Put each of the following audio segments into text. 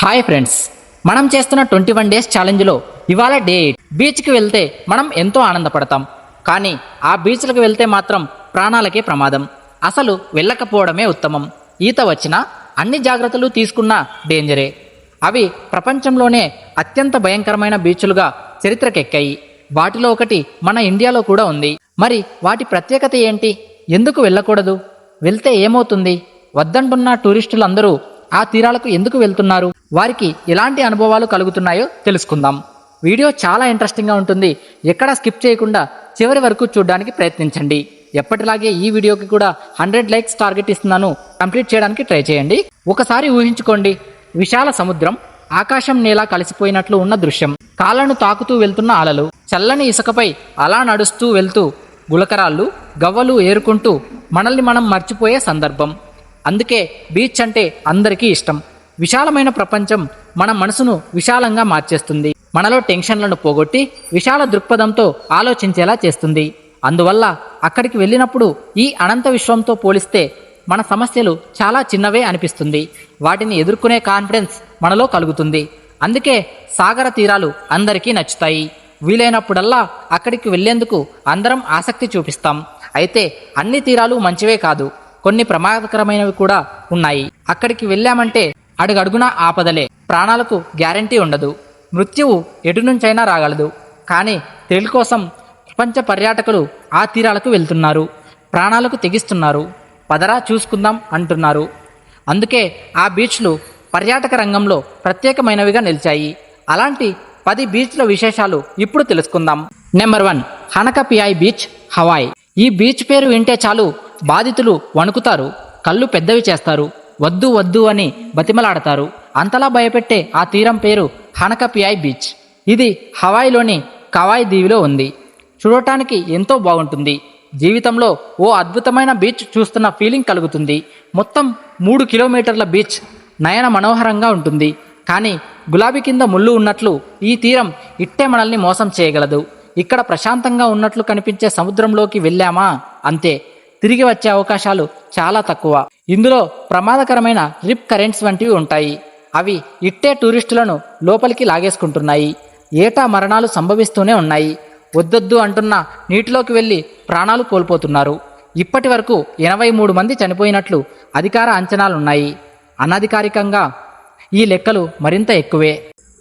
Hi friends, మనం చేస్తున్న 21 days ఛాలెంజ్లో ఇవాళ డే 8. బీచ్కి వెళ్తే మనం ఎంతో ఆనందపడతాం, కానీ ఆ బీచ్లకు వెళ్తే మాత్రం ప్రాణాలకే ప్రమాదం. అసలు వెళ్ళకపోవడమే ఉత్తమం. ఈత వచ్చినా అన్ని జాగ్రత్తలు తీసుకున్నా డేంజరే. అవి ప్రపంచంలోనే అత్యంత భయంకరమైన బీచ్లుగా చరిత్రకెక్కాయి. వాటిలో ఒకటి మన ఇండియాలో కూడా ఉంది. మరి వాటి ప్రత్యేకత ఏంటి? ఎందుకు వెళ్ళకూడదు? వెళ్తే ఏమవుతుంది? వద్దంటున్న టూరిస్టులందరూ ఆ తీరాలకు ఎందుకు వెళ్తున్నారు? వారికి ఎలాంటి అనుభవాలు కలుగుతున్నాయో తెలుసుకుందాం. వీడియో చాలా ఇంట్రెస్టింగ్గా ఉంటుంది. ఎక్కడా స్కిప్ చేయకుండా చివరి వరకు చూడడానికి ప్రయత్నించండి. ఎప్పటిలాగే ఈ వీడియోకి కూడా 100 లైక్స్ టార్గెట్ ఇస్తున్నాను. కంప్లీట్ చేయడానికి ట్రై చేయండి. ఒకసారి ఊహించుకోండి, విశాల సముద్రం, ఆకాశం నేల కలిసిపోయినట్లు ఉన్న దృశ్యం, కాళ్ళను తాకుతూ వెళ్తున్న అలలు, చల్లని ఇసుకపై అలా నడుస్తూ వెళ్తూ గులకరాళ్ళు గవ్వలు ఏరుకుంటూ మనల్ని మనం మర్చిపోయే సందర్భం. అందుకే బీచ్ అంటే అందరికీ ఇష్టం. విశాలమైన ప్రపంచం మన మనసును విశాలంగా మార్చేస్తుంది. మనలో టెన్షన్లను పోగొట్టి విశాల దృక్పథంతో ఆలోచించేలా చేస్తుంది. అందువల్ల అక్కడికి వెళ్ళినప్పుడు ఈ అనంత విశ్వంతో పోలిస్తే మన సమస్యలు చాలా చిన్నవే అనిపిస్తుంది. వాటిని ఎదుర్కొనే కాన్ఫిడెన్స్ మనలో కలుగుతుంది. అందుకే సాగర తీరాలు అందరికీ నచ్చుతాయి. వీలైనప్పుడల్లా అక్కడికి వెళ్లేందుకు అందరం ఆసక్తి చూపిస్తాం. అయితే అన్ని తీరాలు మంచివే కాదు, కొన్ని ప్రమాదకరమైనవి కూడా ఉన్నాయి. అక్కడికి వెళ్ళామంటే అడుగడుగునా ఆపదలే. ప్రాణాలకు గ్యారంటీ ఉండదు. మృత్యువు ఎటు నుంచైనా రాగలదు. కానీ థ్రిల్ కోసం ప్రపంచ పర్యాటకులు ఆ తీరాలకు వెళ్తున్నారు. ప్రాణాలకు తెగిస్తున్నారు. పదరా చూసుకుందాం అంటున్నారు. అందుకే ఆ బీచ్లు పర్యాటక రంగంలో ప్రత్యేకమైనవిగా నిలిచాయి. అలాంటి 10 బీచ్ల విశేషాలు ఇప్పుడు తెలుసుకుందాం. Number 1, Hanakapiai beach, Hawaii. ఈ బీచ్ పేరు వింటే చాలు బాధితులు వణుకుతారు, కళ్ళు పెద్దవి చేస్తారు, వద్దు వద్దు అని బతిమలాడతారు. అంతలా భయపెట్టే ఆ తీరం పేరు హనకపియాయ్ బీచ్. ఇది హవాయ్లోని కవాయ్ దీవిలో ఉంది. చూడటానికి ఎంతో బాగుంటుంది. జీవితంలో ఓ అద్భుతమైన బీచ్ చూస్తున్న ఫీలింగ్ కలుగుతుంది. మొత్తం 3 కిలోమీటర్ల బీచ్ నయన మనోహరంగా ఉంటుంది. కానీ గులాబీ కింద ముళ్ళు ఉన్నట్లు ఈ తీరం ఇట్టే మనల్ని మోసం చేయగలదు. ఇక్కడ ప్రశాంతంగా ఉన్నట్లు కనిపించే సముద్రంలోకి వెళ్ళామా అంతే, తిరిగి వచ్చే అవకాశాలు చాలా తక్కువ. ఇందులో ప్రమాదకరమైన రిప్ కరెంట్స్ వంటివి ఉంటాయి. అవి ఇట్టే టూరిస్టులను లోపలికి లాగేసుకుంటున్నాయి. ఏటా మరణాలు సంభవిస్తూనే ఉన్నాయి. వద్దొద్దు అంటున్న నీటిలోకి వెళ్ళి ప్రాణాలు కోల్పోతున్నారు. ఇప్పటి వరకు 83 మంది చనిపోయినట్లు అధికార అంచనాలున్నాయి. అనధికారికంగా ఈ లెక్కలు మరింత ఎక్కువే.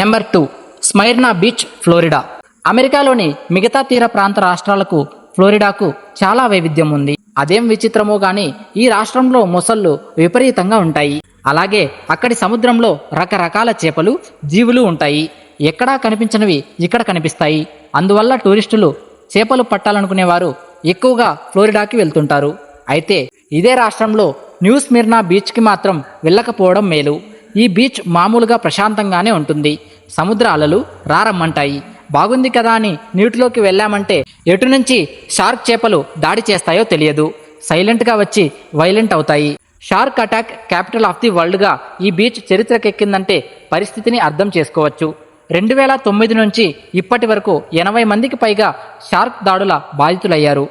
Number 2, Smyrna beach, Florida. అమెరికాలోని మిగతా తీర ప్రాంత రాష్ట్రాలకు ఫ్లోరిడాకు చాలా వైవిధ్యం ఉంది. అదేం విచిత్రమో గాని ఈ రాష్ట్రంలో మొసళ్ళు విపరీతంగా ఉంటాయి. అలాగే అక్కడి సముద్రంలో రకరకాల చేపలు, జీవులు ఉంటాయి. ఎక్కడా కనిపించనివి ఇక్కడ కనిపిస్తాయి. అందువల్ల టూరిస్టులు చేపలు పట్టాలనుకునేవారు ఎక్కువగా ఫ్లోరిడాకి వెళ్తుంటారు. అయితే ఇదే రాష్ట్రంలో న్యూ స్మిర్నా బీచ్కి మాత్రం వెళ్ళకపోవడం మేలు. ఈ బీచ్ మామూలుగా ప్రశాంతంగానే ఉంటుంది. సముద్ర అలలు రారమ్మంటాయి. బాగుంది కదా అని నీటిలోకి వెళ్ళామంటే ఎటు నుంచి షార్క్ చేపలు దాడి చేస్తాయో తెలియదు. సైలెంట్గా వచ్చి వైలెంట్ అవుతాయి. Shark attack capital of the వరల్డ్గా ఈ బీచ్ చరిత్రకెక్కిందంటే పరిస్థితిని అర్థం చేసుకోవచ్చు. 2009 నుంచి ఇప్పటి వరకు 80 మందికి పైగా షార్క్ దాడుల బాధితులయ్యారు.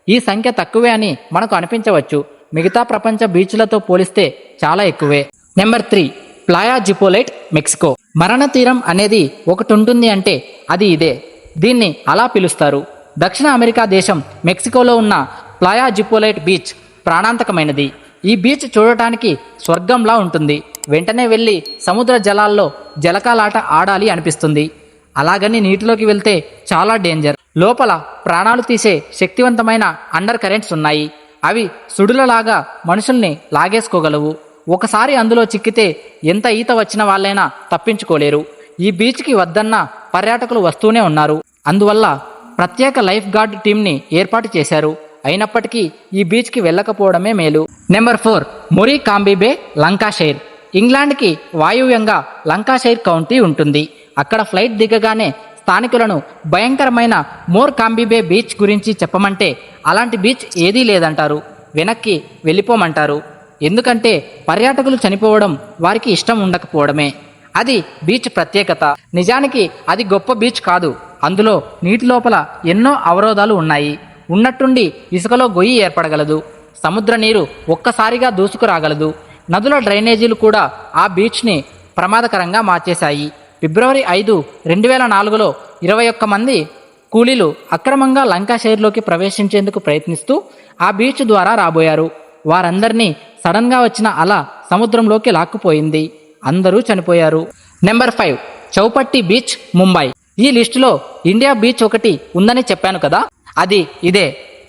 ఈ సంఖ్య తక్కువే అని మనకు అనిపించవచ్చు. మిగతా ప్రపంచ బీచ్లతో పోలిస్తే చాలా ఎక్కువే. Number 3, Playa Zipolite, Mexico. మరణ తీరం అనేది ఒకటి ఉంటుంది అంటే అది ఇదే. దీన్ని అలా పిలుస్తారు. దక్షిణ అమెరికా దేశం మెక్సికోలో ఉన్న ప్లాయా జిపోలైట్ బీచ్ ప్రాణాంతకమైనది. ఈ బీచ్ చూడటానికి స్వర్గంలా ఉంటుంది. వెంటనే వెళ్ళి సముద్ర జలాల్లో జలకాలాట ఆడాలి అనిపిస్తుంది. అలాగని నీటిలోకి వెళ్తే చాలా డేంజర్. లోపల ప్రాణాలు తీసే శక్తివంతమైన అండర్ కరెంట్స్ ఉన్నాయి. అవి సుడులలాగా మనుషుల్ని లాగేసుకోగలవు. ఒకసారి అందులో చిక్కితే ఎంత ఈత వచ్చిన వాళ్ళైనా తప్పించుకోలేరు. ఈ బీచ్కి వద్దన్న పర్యాటకులు వస్తూనే ఉన్నారు. అందువల్ల ప్రత్యేక లైఫ్ గార్డ్ టీంని ఏర్పాటు చేశారు. అయినప్పటికీ ఈ బీచ్కి వెళ్ళకపోవడమే మేలు. నెంబర్ 4, మొరీ కాంబీ బే, లంకాషైర్. ఇంగ్లాండ్కి వాయువ్యంగా లంకాషైర్ కౌంటీ ఉంటుంది. అక్కడ ఫ్లైట్ దిగగానే స్థానికులను భయంకరమైన మోర్ కాంబీ బే బీచ్ గురించి చెప్పమంటే అలాంటి బీచ్ ఏదీ లేదంటారు. వెనక్కి వెళ్ళిపోమంటారు. ఎందుకంటే పర్యాటకులు చనిపోవడం వారికి ఇష్టం ఉండకపోవడమే. అది బీచ్ ప్రత్యేకత. నిజానికి అది గొప్ప బీచ్ కాదు. అందులో నీటి లోపల ఎన్నో అవరోధాలు ఉన్నాయి. ఉన్నట్టుండి ఇసుకలో గొయ్యి ఏర్పడగలదు. సముద్ర నీరు ఒక్కసారిగా దూసుకురాగలదు. నదుల డ్రైనేజీలు కూడా ఆ బీచ్ని ప్రమాదకరంగా మార్చేశాయి. ఫిబ్రవరి 5, 2004లో 21 మంది కూలీలు అక్రమంగా లంకాషైర్లోకి ప్రవేశించేందుకు ప్రయత్నిస్తూ ఆ బీచ్ ద్వారా రాబోయారు. వారందరినీ సడన్గా వచ్చిన అల సముద్రంలోకి లాక్కుపోయింది. అందరూ చనిపోయారు. Number 5, Chowpatty beach, Mumbai. ఈ లిస్టులో ఇండియా బీచ్ ఒకటి ఉందని చెప్పాను కదా, అది ఇదే.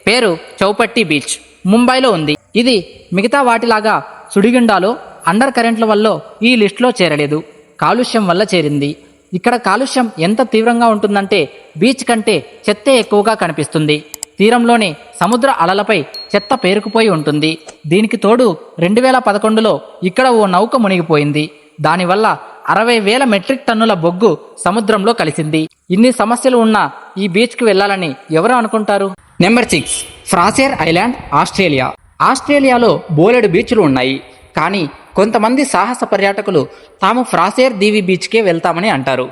పేరు చౌపట్టి బీచ్, ముంబైలో ఉంది. ఇది మిగతా వాటిలాగా సుడిగుండాలో అండర్ కరెంట్ల వల్ల ఈ లిస్టులో చేరలేదు, కాలుష్యం వల్ల చేరింది. ఇక్కడ కాలుష్యం ఎంత తీవ్రంగా ఉంటుందంటే బీచ్ కంటే చెత్తే ఎక్కువగా కనిపిస్తుంది. తీరంలోని సముద్ర అలలపై చెత్త పేరుకుపోయి ఉంటుంది. దీనికి తోడు 2011లో ఇక్కడ ఓ నౌక మునిగిపోయింది. దానివల్ల 60,000 మెట్రిక్ టన్నుల బొగ్గు సముద్రంలో కలిసింది. ఇన్ని సమస్యలు ఉన్న ఈ బీచ్కి వెళ్ళాలని ఎవరు అనుకుంటారు? Number 6, Fraser Island, Australia. ఆస్ట్రేలియాలో బోలెడు బీచ్లు ఉన్నాయి. కానీ కొంతమంది సాహస పర్యాటకులు తాము ఫ్రాసేర్ దీవి బీచ్కే వెళ్తామని అంటారు.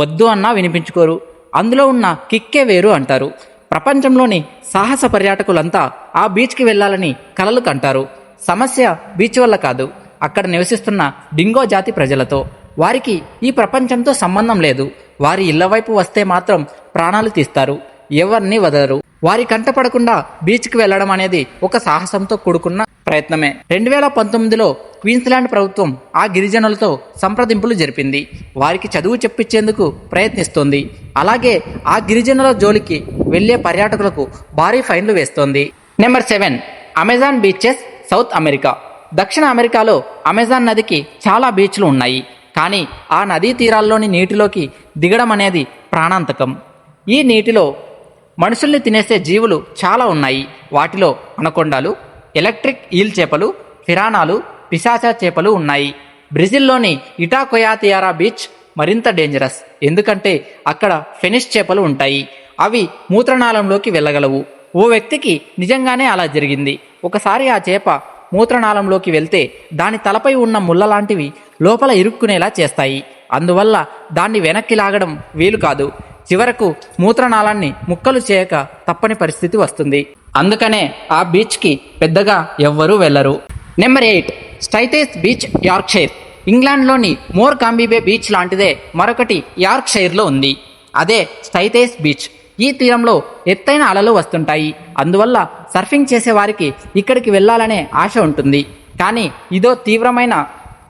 వద్దు అన్నా వినిపించుకోరు. అందులో ఉన్న కిక్కే వేరు అంటారు. ప్రపంచంలోని సాహస పర్యాటకులంతా ఆ బీచ్కి వెళ్ళాలని కలలు కంటారు. సమస్య బీచ్ వల్ల కాదు, అక్కడ నివసిస్తున్న డింగో జాతి ప్రజలతో. వారికి ఈ ప్రపంచంతో సంబంధం లేదు. వారి ఇళ్ల వైపు వస్తే మాత్రం ప్రాణాలు తీస్తారు, ఎవరిని వదలరు. వారి కంటపడకుండా బీచ్కి వెళ్లడం అనేది ఒక సాహసంతో కూడుకున్న ప్రయత్నమే. 2019లో క్వీన్స్లాండ్ ప్రభుత్వం ఆ గిరిజనులతో సంప్రదింపులు జరిపింది. వారికి చదువు చెప్పించేందుకు ప్రయత్నిస్తోంది. అలాగే ఆ గిరిజనుల జోలికి వెళ్లే పర్యాటకులకు భారీ ఫైన్లు వేస్తోంది. Number 7, Amazon beaches, south America. దక్షిణ అమెరికాలో అమెజాన్ నదికి చాలా బీచ్లు ఉన్నాయి. కానీ ఆ నదీ తీరాల్లోని నీటిలోకి దిగడం అనేది ప్రాణాంతకం. ఈ నీటిలో మనుషుల్ని తినేసే జీవులు చాలా ఉన్నాయి. వాటిలో అనకొండాలు, ఎలక్ట్రిక్ ఈల్ చేపలు, ఫిరానాలు, పిశాచ చేపలు ఉన్నాయి. బ్రెజిల్లోని ఇటాకొయాతియారా బీచ్ మరింత డేంజరస్. ఎందుకంటే అక్కడ ఫెనిష్ చేపలు ఉంటాయి. అవి మూత్రనాళంలోకి వెళ్ళగలవు. ఓ వ్యక్తికి నిజంగానే అలా జరిగింది. ఒకసారి ఆ చేప మూత్రనాళంలోకి వెళ్తే దాని తలపై ఉన్న ముళ్ళ లాంటివి లోపల ఇరుక్కునేలా చేస్తాయి. అందువల్ల దాన్ని వెనక్కి లాగడం వీలు కాదు. చివరకు మూత్రనాళాన్ని ముక్కలు చేయక తప్పని పరిస్థితి వస్తుంది. అందుకనే ఆ బీచ్కి పెద్దగా ఎవ్వరూ వెళ్లరు. Number 8, Staithes beach, Yorkshire. ఇంగ్లాండ్లోని మోర్ కాంబీబే బీచ్ లాంటిదే మరొకటి యార్క్షైర్లో ఉంది. అదే స్టైథెస్ బీచ్. ఈ తీరంలో ఎత్తైన అలలు వస్తుంటాయి. అందువల్ల సర్ఫింగ్ చేసే వారికి ఇక్కడికి వెళ్లాలనే ఆశ ఉంటుంది. కానీ ఇదో తీవ్రమైన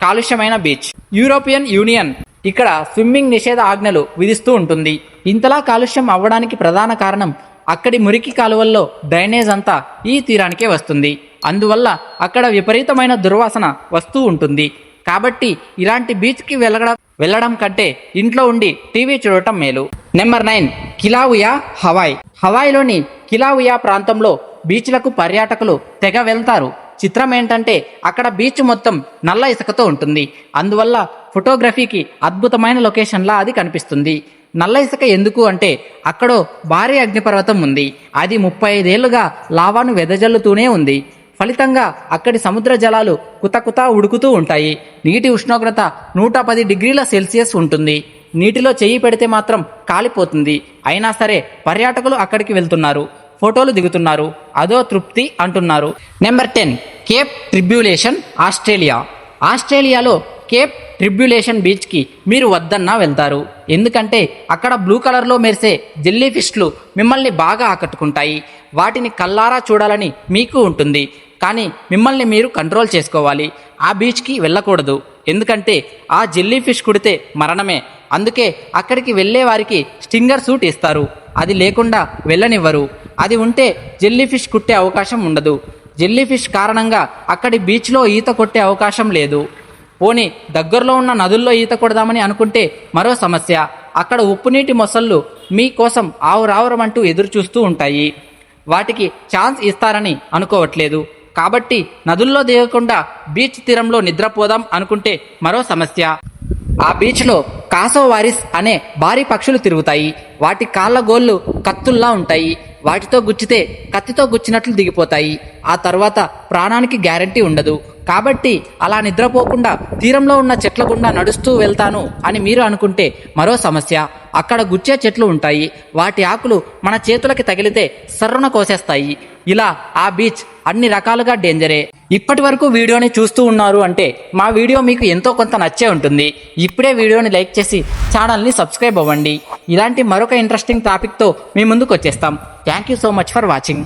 కాలుష్యమైన బీచ్. యూరోపియన్ యూనియన్ ఇక్కడ స్విమ్మింగ్ నిషేధ ఆజ్ఞలు విధిస్తూ ఉంటుంది. ఇంతలా కాలుష్యం అవ్వడానికి ప్రధాన కారణం అక్కడి మురికి కాలువల్లో డ్రైనేజ్ అంతా ఈ తీరానికే వస్తుంది. అందువల్ల అక్కడ విపరీతమైన దుర్వాసన వస్తూ ఉంటుంది. కాబట్టి ఇలాంటి బీచ్కి వెళ్ళడం కంటే ఇంట్లో ఉండి టీవీ చూడటం మేలు. Number 9, కిలావుయా, Hawaii. హవాయ్లోని కిలావుయా ప్రాంతంలో బీచ్లకు పర్యాటకులు తెగ వెళ్తారు. చిత్రం ఏంటంటే అక్కడ బీచ్ మొత్తం నల్ల ఇసుకతో ఉంటుంది. అందువల్ల ఫోటోగ్రఫీకి అద్భుతమైన లొకేషన్లా అది కనిపిస్తుంది. నల్ల ఇసుక ఎందుకు అంటే అక్కడో భారీ అగ్నిపర్వతం ఉంది. అది 35 ఏళ్లుగా లావాను వెదజల్లుతూనే ఉంది. ఫలితంగా అక్కడి సముద్ర జలాలు కుతకుతా ఉడుకుతూ ఉంటాయి. నీటి ఉష్ణోగ్రత 110 డిగ్రీల సెల్సియస్ ఉంటుంది. నీటిలో చెయ్యి పెడితే మాత్రం కాలిపోతుంది. అయినా సరే పర్యాటకులు అక్కడికి వెళ్తున్నారు, ఫోటోలు దిగుతున్నారు. అదో తృప్తి అంటున్నారు. Number 10, Cape tribulation, Australia. ఆస్ట్రేలియాలో కేప్ ట్రిబ్యులేషన్ బీచ్కి మీరు వద్దన్నా వెళ్తారు. ఎందుకంటే అక్కడ బ్లూ కలర్లో మెరిసే జెల్లీ ఫిష్లు మిమ్మల్ని బాగా ఆకట్టుకుంటాయి. వాటిని కల్లారా చూడాలని మీకు ఉంటుంది. కానీ మిమ్మల్ని మీరు కంట్రోల్ చేసుకోవాలి. ఆ బీచ్కి వెళ్ళకూడదు. ఎందుకంటే ఆ జెల్లీ ఫిష్ కుడితే మరణమే. అందుకే అక్కడికి వెళ్ళే వారికి స్టింగర్ సూట్ ఇస్తారు. అది లేకుండా వెళ్ళనివ్వరు. అది ఉంటే జెల్లీ ఫిష్ కుట్టే అవకాశం ఉండదు. జెల్లీ ఫిష్ కారణంగా అక్కడి బీచ్లో ఈత కొట్టే అవకాశం లేదు. పోనీ దగ్గరలో ఉన్న నదుల్లో ఈత కొడదామని అనుకుంటే మరో సమస్య. అక్కడ ఉప్పునీటి మొసళ్ళు మీకోసం ఆవురావురమంటూ ఎదురు చూస్తూ ఉంటాయి. వాటికి ఛాన్స్ ఇస్తారని అనుకోవట్లేదు. కాబట్టి నదుల్లో దిగకుండా బీచ్ తీరంలో నిద్రపోదాం అనుకుంటే మరో సమస్య. ఆ బీచ్లో కాసోవారిస్ అనే భారీ పక్షులు తిరుగుతాయి. వాటి కాళ్ళ గోళ్ళు కత్తుల్లా ఉంటాయి. వాటితో గుచ్చితే కత్తితో గుచ్చినట్లు దిగిపోతాయి. ఆ తర్వాత ప్రాణానికి గ్యారంటీ ఉండదు. కాబట్టి అలా నిద్రపోకుండా తీరంలో ఉన్న చెట్ల గుండా నడుస్తూ వెళ్తాను అని మీరు అనుకుంటే మరో సమస్య. అక్కడ గుచ్చే చెట్లు ఉంటాయి. వాటి ఆకులు మన చేతులకి తగిలితే సర్రున కోసేస్తాయి. ఇలా ఆ బీచ్ అన్ని రకాలుగా డేంజరే. ఇప్పటి వరకు వీడియోని చూస్తూ ఉన్నారు అంటే మా వీడియో మీకు ఎంతో కొంత నచ్చే ఉంటుంది. ఇప్పుడే వీడియోని లైక్ చేసి ఛానల్ని సబ్స్క్రైబ్ అవ్వండి. ఇలాంటి మరొక ఇంట్రెస్టింగ్ టాపిక్తో మీ ముందుకు వచ్చేస్తాం. Thank you so much for watching.